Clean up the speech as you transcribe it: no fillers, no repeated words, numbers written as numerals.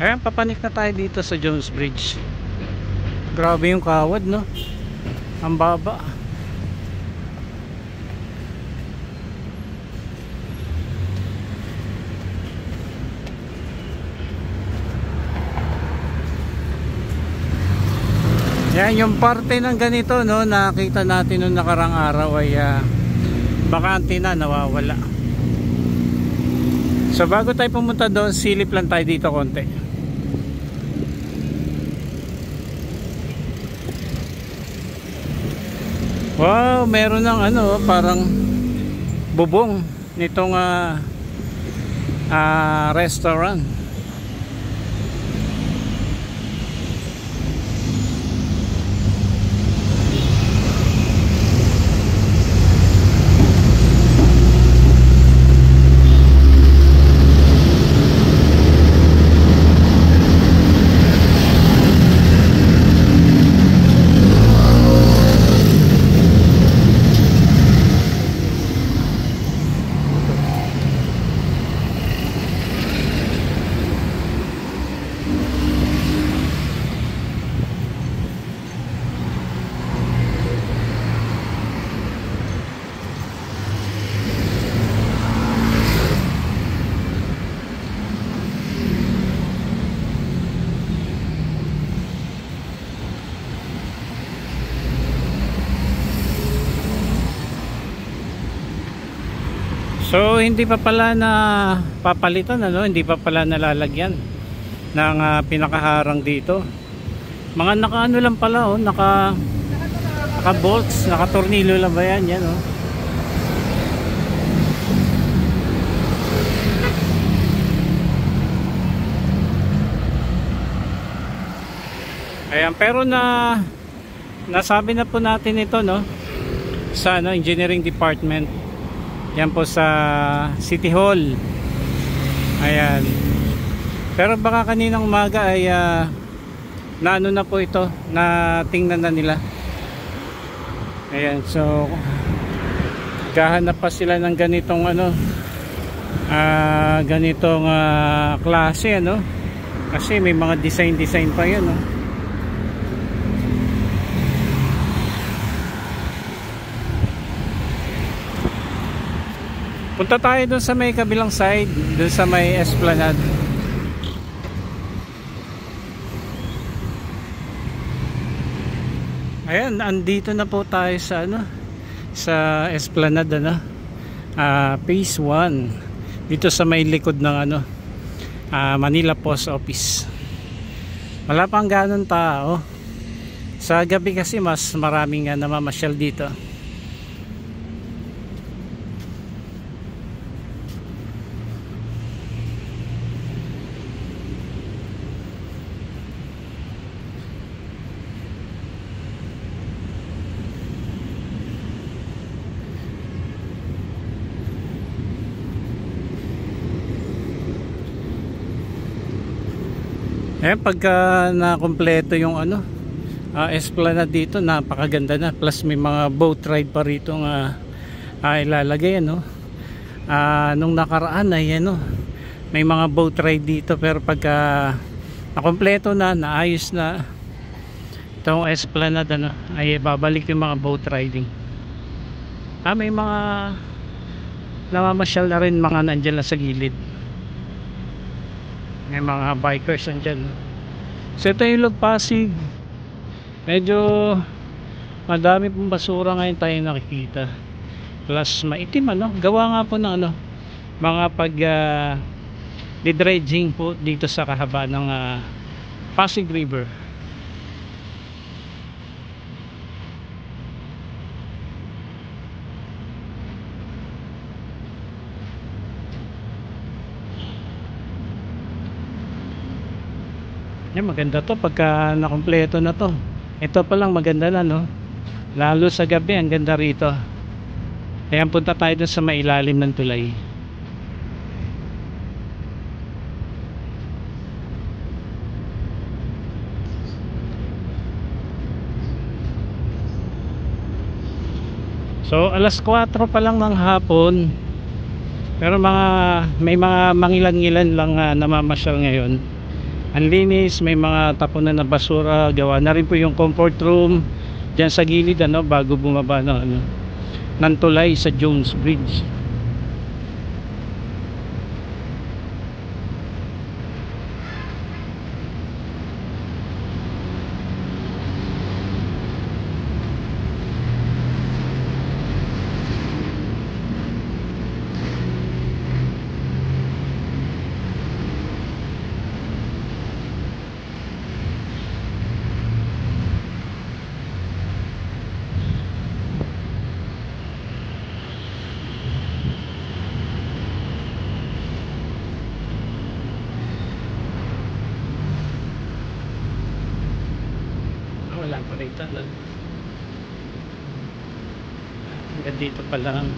Ayan, papanik na tayo dito sa Jones Bridge. Grabe yung kawad, no? Ang baba. Yan yung parte ng ganito, no, nakita natin nung nakarang araw ay bakante na, nawawala. So bago tayo pumunta doon, silip lang tayo dito konti. Wow, meron ng ano, parang bubong nitong restaurant. So hindi pa pala na papalitan, ano, hindi pa pala nalalagyan ng pinakaharang dito. Mga naka ano lang pala, oh, naka bolts, naka tornilyo lang ba yan, yan, oh. Ayan, pero nasabi na po natin ito, no, sa engineering department. Yan po sa City Hall. Ayan. Pero baka kaninang umaga ay naano na po ito, na tingnan na nila. Ayan, so gahanap pa sila ng ganitong ano, ganitong klase, ano, kasi may mga design pa yan, no? Punta tayo dun sa may kabilang side, dun sa may Esplanade. Ayan, andito na po tayo sa ano, sa Esplanade, ano, phase 1 dito sa may likod ng ano, Manila Post Office. Wala pang ganun tao. Sa gabi kasi mas maraming namamasyal dito. Pagka na-kompleto yung ano, Esplanade dito, napakaganda na. Plus may mga boat ride pa rito ilalagay, ano. Nung nakaraan ay ano, may mga boat ride dito, pero pagka na-kompleto na, naayos na itong Esplanade, ano, ay babalik yung mga boat riding. May mga namamasyal na rin, mga nandiyan lang sa gilid. May mga bikers nandyan. So ito yung Pasig. Medyo madami pong basura ngayon tayo nakikita. Plus maitim, ano. Gawa nga po ng ano, mga dredging po dito sa kahaba ng Pasig River. Yan, maganda to pagka nakompleto na to. Ito pa lang maganda na, no. Lalo sa gabi, ang ganda rito. Ayan, punta tayo dun sa mailalim ng tulay. So alas 4 pa lang ng hapon, pero may mga mangilan-ngilan lang namamasyal ngayon. Ang linis, may mga tapunan na basura, gawa na rin po yung comfort room diyan sa gilid ano, bago bumaba ng ano, ng tulay sa Jones Bridge. Wala pa rito. Hanggang dito pa lang.